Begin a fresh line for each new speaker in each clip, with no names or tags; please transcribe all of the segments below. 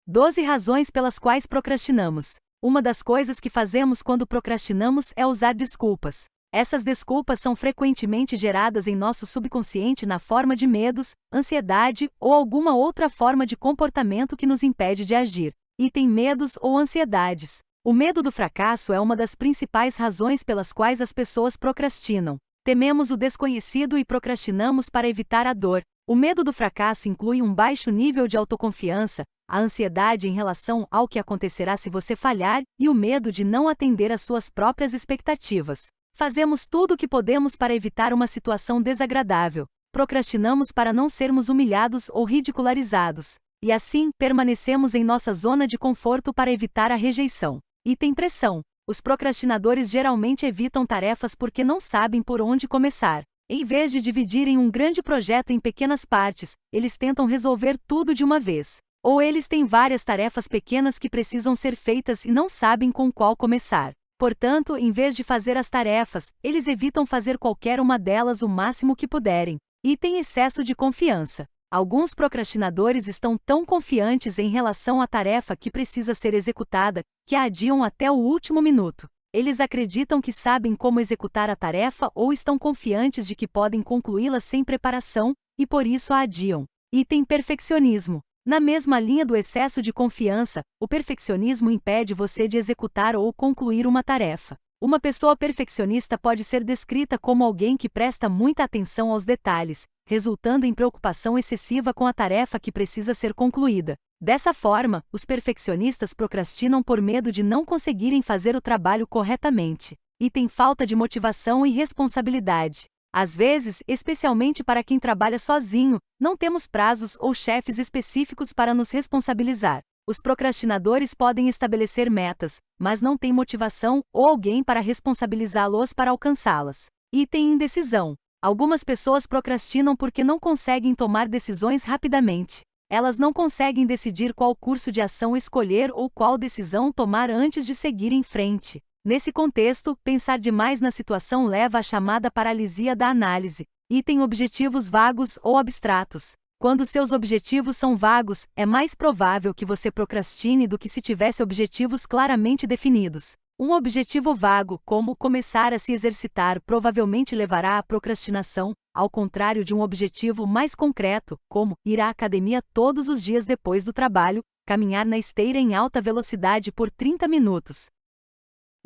12 razões pelas quais procrastinamos. Uma das coisas que fazemos quando procrastinamos é usar desculpas. Essas desculpas são frequentemente geradas em nosso subconsciente na forma de medos, ansiedade ou alguma outra forma de comportamento que nos impede de agir. Item medos ou ansiedades. O medo do fracasso é uma das principais razões pelas quais as pessoas procrastinam. Tememos o desconhecido e procrastinamos para evitar a dor. O medo do fracasso inclui um baixo nível de autoconfiança, a ansiedade em relação ao que acontecerá se você falhar e o medo de não atender às suas próprias expectativas. Fazemos tudo o que podemos para evitar uma situação desagradável. Procrastinamos para não sermos humilhados ou ridicularizados. E assim, permanecemos em nossa zona de conforto para evitar a rejeição. Item pressão. Os procrastinadores geralmente evitam tarefas porque não sabem por onde começar. Em vez de dividirem um grande projeto em pequenas partes, eles tentam resolver tudo de uma vez. Ou eles têm várias tarefas pequenas que precisam ser feitas e não sabem com qual começar. Portanto, em vez de fazer as tarefas, eles evitam fazer qualquer uma delas o máximo que puderem. Item excesso de confiança. Alguns procrastinadores estão tão confiantes em relação à tarefa que precisa ser executada, que a adiam até o último minuto. Eles acreditam que sabem como executar a tarefa ou estão confiantes de que podem concluí-la sem preparação, e por isso a adiam. Item perfeccionismo. Na mesma linha do excesso de confiança, o perfeccionismo impede você de executar ou concluir uma tarefa. Uma pessoa perfeccionista pode ser descrita como alguém que presta muita atenção aos detalhes, resultando em preocupação excessiva com a tarefa que precisa ser concluída. Dessa forma, os perfeccionistas procrastinam por medo de não conseguirem fazer o trabalho corretamente. Item falta de motivação e responsabilidade. Às vezes, especialmente para quem trabalha sozinho, não temos prazos ou chefes específicos para nos responsabilizar. Os procrastinadores podem estabelecer metas, mas não têm motivação ou alguém para responsabilizá-los para alcançá-las. Item indecisão. Algumas pessoas procrastinam porque não conseguem tomar decisões rapidamente. Elas não conseguem decidir qual curso de ação escolher ou qual decisão tomar antes de seguir em frente. Nesse contexto, pensar demais na situação leva à chamada paralisia da análise. Item objetivos vagos ou abstratos. Quando seus objetivos são vagos, é mais provável que você procrastine do que se tivesse objetivos claramente definidos. Um objetivo vago, como começar a se exercitar, provavelmente levará à procrastinação, ao contrário de um objetivo mais concreto, como ir à academia todos os dias depois do trabalho, caminhar na esteira em alta velocidade por 30 minutos.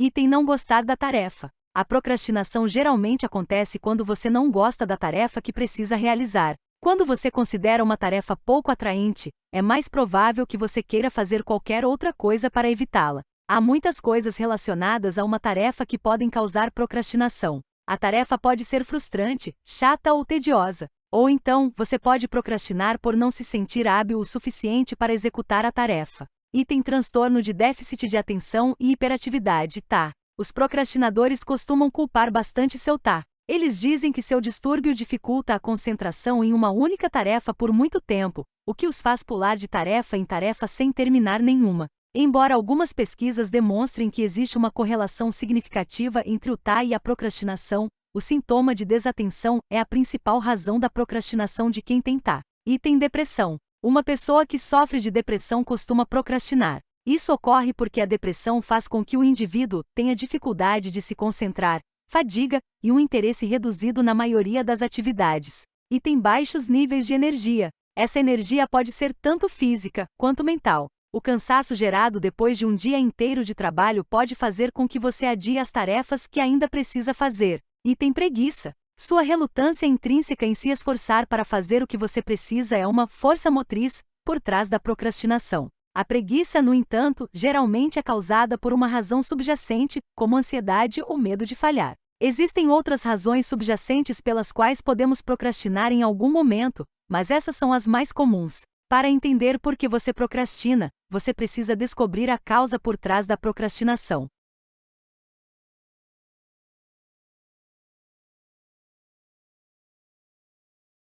Item não gostar da tarefa. A procrastinação geralmente acontece quando você não gosta da tarefa que precisa realizar. Quando você considera uma tarefa pouco atraente, é mais provável que você queira fazer qualquer outra coisa para evitá-la. Há muitas coisas relacionadas a uma tarefa que podem causar procrastinação. A tarefa pode ser frustrante, chata ou tediosa. Ou então, você pode procrastinar por não se sentir hábil o suficiente para executar a tarefa. Item transtorno de déficit de atenção e hiperatividade, TAH. Os procrastinadores costumam culpar bastante seu TAH. Eles dizem que seu distúrbio dificulta a concentração em uma única tarefa por muito tempo, o que os faz pular de tarefa em tarefa sem terminar nenhuma. Embora algumas pesquisas demonstrem que existe uma correlação significativa entre o TAH e a procrastinação, o sintoma de desatenção é a principal razão da procrastinação de quem tem TAH. Item depressão. Uma pessoa que sofre de depressão costuma procrastinar. Isso ocorre porque a depressão faz com que o indivíduo tenha dificuldade de se concentrar, fadiga e um interesse reduzido na maioria das atividades. E tem baixos níveis de energia. Essa energia pode ser tanto física quanto mental. O cansaço gerado depois de um dia inteiro de trabalho pode fazer com que você adie as tarefas que ainda precisa fazer. E tem preguiça. Sua relutância intrínseca em se esforçar para fazer o que você precisa é uma força motriz por trás da procrastinação. A preguiça, no entanto, geralmente é causada por uma razão subjacente, como ansiedade ou medo de falhar. Existem outras razões subjacentes pelas quais podemos procrastinar em algum momento, mas essas são as mais comuns. Para entender por que você procrastina, você precisa descobrir a causa por trás da procrastinação.